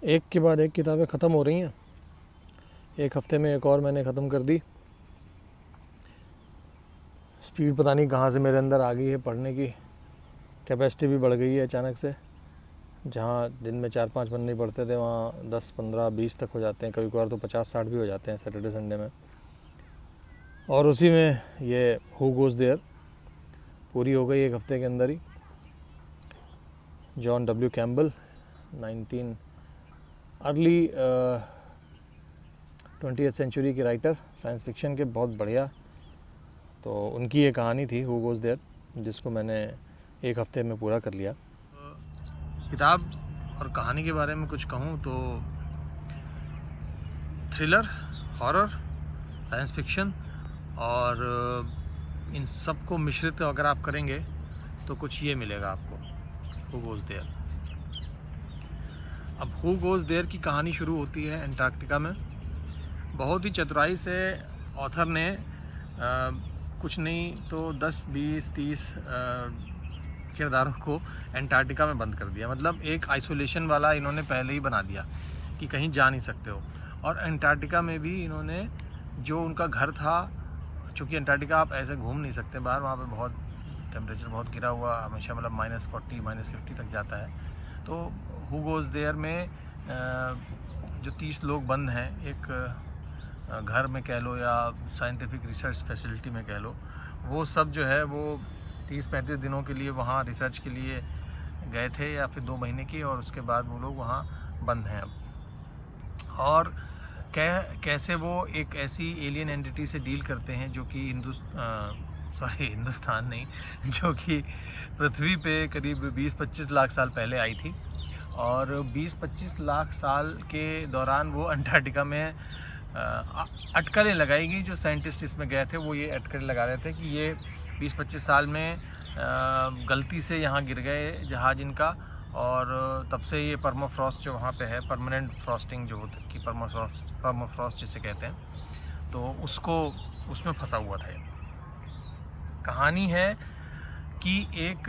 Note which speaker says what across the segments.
Speaker 1: एक के बाद एक किताबें ख़त्म हो रही हैं। एक हफ़्ते में एक और मैंने ख़त्म कर दी। स्पीड पता नहीं कहाँ से मेरे अंदर आ गई है, पढ़ने की कैपेसिटी भी बढ़ गई है अचानक से। जहाँ दिन में 4-5 पन्ने पढ़ते थे वहाँ 10, 15, 20 तक हो जाते हैं, कभी कभार तो 50-60 भी हो जाते हैं सैटरडे संडे में। और उसी में ये हु गोज़ देयर पूरी हो गई एक हफ़्ते के अंदर ही। John W Campbell 19 early 20th century के राइटर, साइंस फिक्शन के, बहुत बढ़िया। तो उनकी ये कहानी थी हु गोज़ देयर, जिसको मैंने एक हफ़्ते में पूरा कर लिया। किताब और कहानी के बारे में कुछ कहूँ तो थ्रिलर, हॉरर, साइंस फिक्शन और इन सब को मिश्रित अगर आप करेंगे तो कुछ ये मिलेगा आपको, हु गोज़ देयर। अब हु गोज़ देयर की कहानी शुरू होती है अंटार्कटिका में। बहुत ही चतुराई से ऑथर ने कुछ नहीं तो 10, 20, 30 किरदारों को अंटार्कटिका में बंद कर दिया। मतलब एक आइसोलेशन वाला इन्होंने पहले ही बना दिया कि कहीं जा नहीं सकते हो। और अंटार्कटिका में भी इन्होंने जो उनका घर था, चूँकि अंटार्कटिका आप ऐसे घूम नहीं सकते बाहर, वहाँ पे बहुत टेम्परेचर बहुत गिरा हुआ हमेशा, मतलब -40, -50 तक जाता है। तो हु गोज़ देयर में जो 30 लोग बंद हैं एक घर में कह लो या साइंटिफिक रिसर्च फैसिलिटी में कह लो, वो सब जो है वो 30-35 दिनों के लिए वहाँ रिसर्च के लिए गए थे, या फिर 2 महीने की, और उसके बाद वो लोग वहाँ बंद हैं अब। और कैसे वो एक ऐसी एलियन एंटिटी से डील करते हैं जो कि हिंदुस्तान नहीं, जो कि पृथ्वी पे करीब 20-25 लाख साल पहले आई थी। और 20-25 लाख साल के दौरान वो अंटार्कटिका में अटकलें लगाई गई। जो साइंटिस्ट इसमें गए थे वो ये अटकलें लगा रहे थे कि ये 20-25 साल में गलती से यहाँ गिर गए जहाज़ इनका, और तब से ये परमाफ्रॉस्ट जो वहाँ पे है, परमानेंट फ्रॉस्टिंग जो होती है, परमाफ्रॉस्ट जिसे कहते हैं, तो उसको उसमें फंसा हुआ था। ये कहानी है कि एक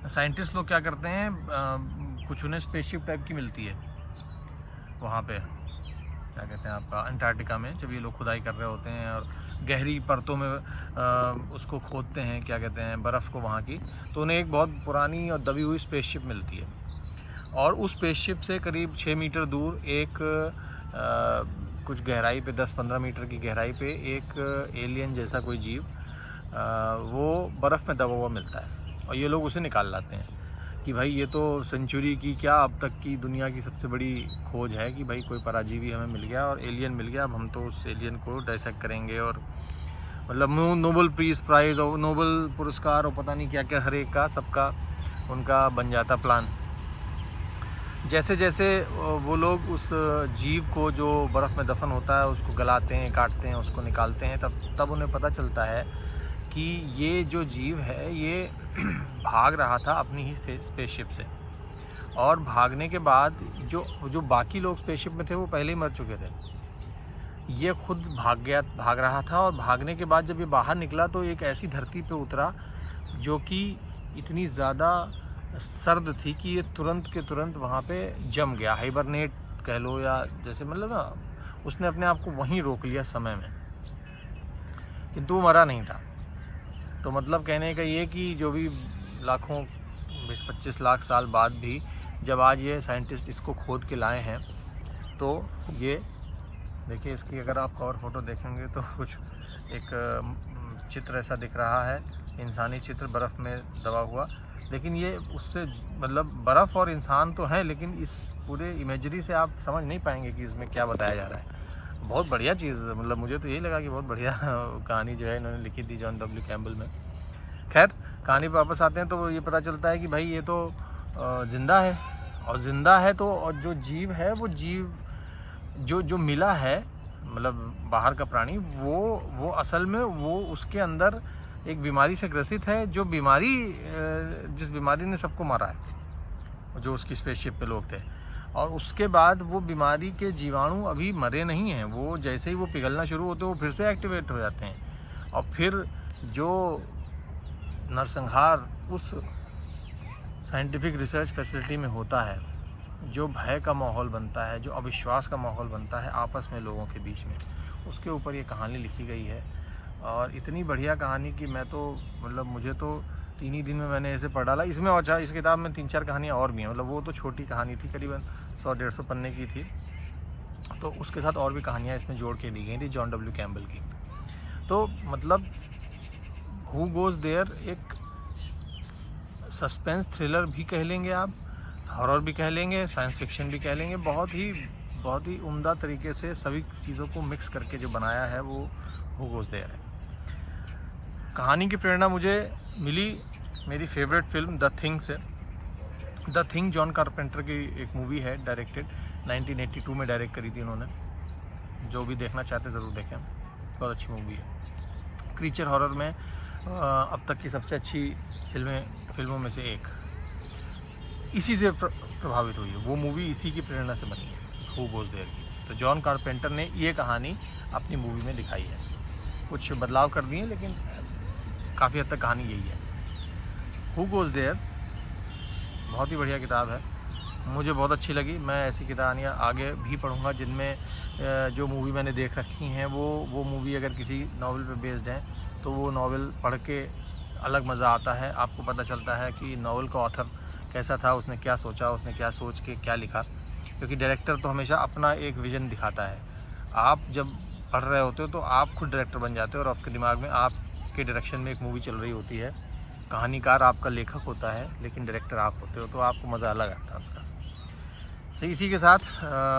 Speaker 1: साइंटिस्ट लोग क्या करते हैं, कुछ उन्हें स्पेसशिप टाइप की मिलती है वहाँ पे, क्या कहते हैं आपका, अंटार्कटिका में, जब ये लोग खुदाई कर रहे होते हैं और गहरी परतों में उसको खोदते हैं, क्या कहते हैं, बर्फ़ को वहाँ की, तो उन्हें एक बहुत पुरानी और दबी हुई स्पेसशिप मिलती है। और उस स्पेसशिप से करीब 6 मीटर दूर एक कुछ गहराई पे, 10-15 मीटर की गहराई पे, एक एलियन जैसा कोई जीव वो बर्फ़ में दबा हुआ मिलता है। और ये लोग उसे निकाल लाते हैं कि भाई ये तो सेंचुरी की, क्या अब तक की दुनिया की सबसे बड़ी खोज है कि भाई कोई पराजीवी हमें मिल गया और एलियन मिल गया। अब हम तो उस एलियन को डाइसेक्ट करेंगे, और मतलब नोबल पीस प्राइज़ और नोबल पुरस्कार और पता नहीं क्या क्या, हर एक का सबका उनका बन जाता प्लान। जैसे जैसे वो लोग उस जीव को जो बर्फ़ में दफन होता है उसको गलाते हैं, काटते हैं, उसको निकालते हैं, तब उन्हें पता चलता है कि ये जो जीव है ये भाग रहा था अपनी ही स्पेसशिप से। और भागने के बाद जो बाकी लोग स्पेसशिप में थे वो पहले ही मर चुके थे। ये खुद भाग रहा था, और भागने के बाद जब ये बाहर निकला तो एक ऐसी धरती पे उतरा जो कि इतनी ज़्यादा सर्द थी कि ये तुरंत के तुरंत वहाँ पे जम गया, हाइबरनेट कह लो, या जैसे मतलब ना, उसने अपने आप को वहीं रोक लिया समय में, किंतु वो मरा नहीं था। तो मतलब कहने का ये कि जो भी लाखों 20-25 लाख साल बाद भी जब आज ये साइंटिस्ट इसको खोद के लाए हैं, तो ये देखिए, इसकी अगर आप कवर फोटो देखेंगे तो कुछ एक चित्र ऐसा दिख रहा है, इंसानी चित्र बर्फ़ में दबा हुआ। लेकिन ये उससे, मतलब बर्फ़ और इंसान तो है, लेकिन इस पूरे इमेजरी से आप समझ नहीं पाएंगे कि इसमें क्या बताया जा रहा है। बहुत बढ़िया चीज़, मतलब मुझे तो यही लगा कि बहुत बढ़िया कहानी जो है इन्होंने लिखी थी जॉन डब्ल्यू कैम्पबेल में। खैर, कहानी पर वापस आते हैं तो ये पता चलता है कि भाई ये तो ज़िंदा है, और ज़िंदा है तो, और जो जीव है वो जीव जो मिला है, मतलब बाहर का प्राणी, वो असल में वो उसके अंदर एक बीमारी से ग्रसित है, जो बीमारी जिस बीमारी ने सबको मारा है, जो उसकी स्पेसशिप पे लोग थे। और उसके बाद वो बीमारी के जीवाणु अभी मरे नहीं हैं, वो जैसे ही वो पिघलना शुरू होते हैं वो फिर से एक्टिवेट हो जाते हैं, और फिर जो नरसंहार उस साइंटिफिक रिसर्च फैसिलिटी में होता है जो भय का माहौल बनता है, जो अविश्वास का माहौल बनता है आपस में लोगों के बीच में, उसके ऊपर ये कहानी लिखी गई है। और इतनी बढ़िया कहानी कि मैं तो मतलब मुझे तो 3 ही दिन में मैंने इसे पढ़ डाला। इसमें अच्छा इस किताब में 3-4 कहानियाँ और भी हैं, मतलब वो तो छोटी कहानी थी, करीबन 100-150 पन्ने की थी, तो उसके साथ और भी कहानियाँ इसमें जोड़ के दी गई थी जॉन डब्ल्यू कैम्पबेल की। तो मतलब हु गोज़ देयर एक सस्पेंस थ्रिलर भी कह लेंगे आप, हॉरर भी कह लेंगे, साइंस फिक्शन भी कह लेंगे, बहुत ही उम्दा तरीके से सभी चीज़ों को मिक्स करके जो बनाया है वो हु गोज़ देयर है। कहानी की प्रेरणा मुझे मिली मेरी फेवरेट फिल्म द थिंग से। द थिंग जॉन कारपेंटर की एक मूवी है, डायरेक्टेड 1982 में डायरेक्ट करी थी उन्होंने। जो भी देखना चाहते ज़रूर देखें, बहुत अच्छी मूवी है। क्रीचर हॉरर में अब तक की सबसे अच्छी फिल्मों में से एक इसी से प्रभावित हुई है, वो मूवी इसी की प्रेरणा से बनी है, हु गोज़ देयर की। तो जॉन कारपेंटर ने ये कहानी अपनी मूवी में दिखाई है, कुछ बदलाव कर दिए लेकिन काफ़ी हद तक कहानी यही है। हु गोज़ देयर बहुत ही बढ़िया किताब है, मुझे बहुत अच्छी लगी। मैं ऐसी कहानियाँ आगे भी पढ़ूँगा जिनमें जो मूवी मैंने देख रखी हैं वो मूवी अगर किसी नावल पे बेस्ड है तो वो नावल पढ़ के अलग मज़ा आता है। आपको पता चलता है कि नावल का ऑथर कैसा था, उसने क्या सोचा, उसने क्या सोच के क्या लिखा, क्योंकि डायरेक्टर तो हमेशा अपना एक विज़न दिखाता है। आप जब पढ़ रहे होते हो तो आप खुद डायरेक्टर बन जाते हो और आपके दिमाग में आपके डायरेक्शन में एक मूवी चल रही होती है। कहानीकार आपका लेखक होता है लेकिन डायरेक्टर आप होते हो, तो आपको मज़ा अलग आता है उसका। तो इसी के साथ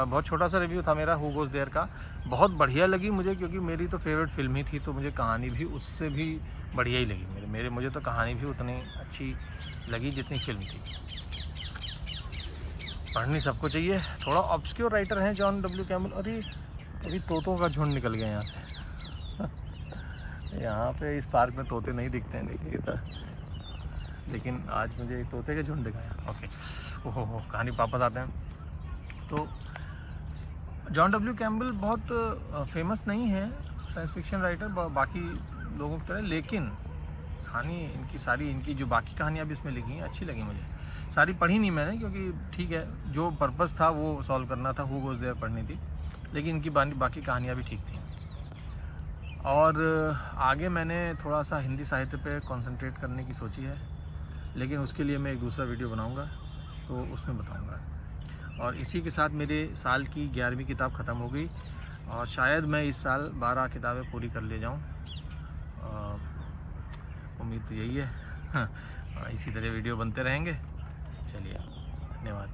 Speaker 1: बहुत छोटा सा रिव्यू था मेरा हु गोज़ देयर का। बहुत बढ़िया लगी मुझे, क्योंकि मेरी तो फेवरेट फिल्म ही थी, तो मुझे कहानी भी उससे भी बढ़िया ही लगी। मुझे तो कहानी भी उतनी अच्छी लगी जितनी फिल्म थी। पढ़नी सबको चाहिए। थोड़ा ऑब्सक्योर राइटर हैं जॉन डब्ल्यू कैम्पबेल। अरे अभी तोतों का झुंड निकल गया यहाँ से। यहाँ पे इस पार्क में तोते नहीं दिखते हैं, देखिए तो, लेकिन आज मुझे एक तोते के झुंड दिखाया। ओके, ओहो कहानी वापस आते हैं। तो जॉन डब्ल्यू कैम्पबेल बहुत फेमस नहीं है साइंस फिक्शन राइटर बाकी लोगों की तरह, लेकिन कहानी इनकी जो बाकी कहानियाँ भी इसमें लिखी हैं अच्छी लगी मुझे। सारी पढ़ी नहीं मैंने, क्योंकि ठीक है जो पर्पस था वो सॉल्व करना था, हु गोज़ देयर पढ़नी थी, लेकिन इनकी बाकी कहानियाँ भी ठीक थी। और आगे मैंने थोड़ा सा हिंदी साहित्य पे कंसंट्रेट करने की सोची है, लेकिन उसके लिए मैं एक दूसरा वीडियो बनाऊंगा तो उसमें बताऊंगा। और इसी के साथ मेरे साल की 11वीं किताब ख़त्म हो गई और शायद मैं इस साल 12 किताबें पूरी कर ले जाऊँ, उम्मीद तो यही है। इसी तरह वीडियो बनते रहेंगे। चलिए, धन्यवाद।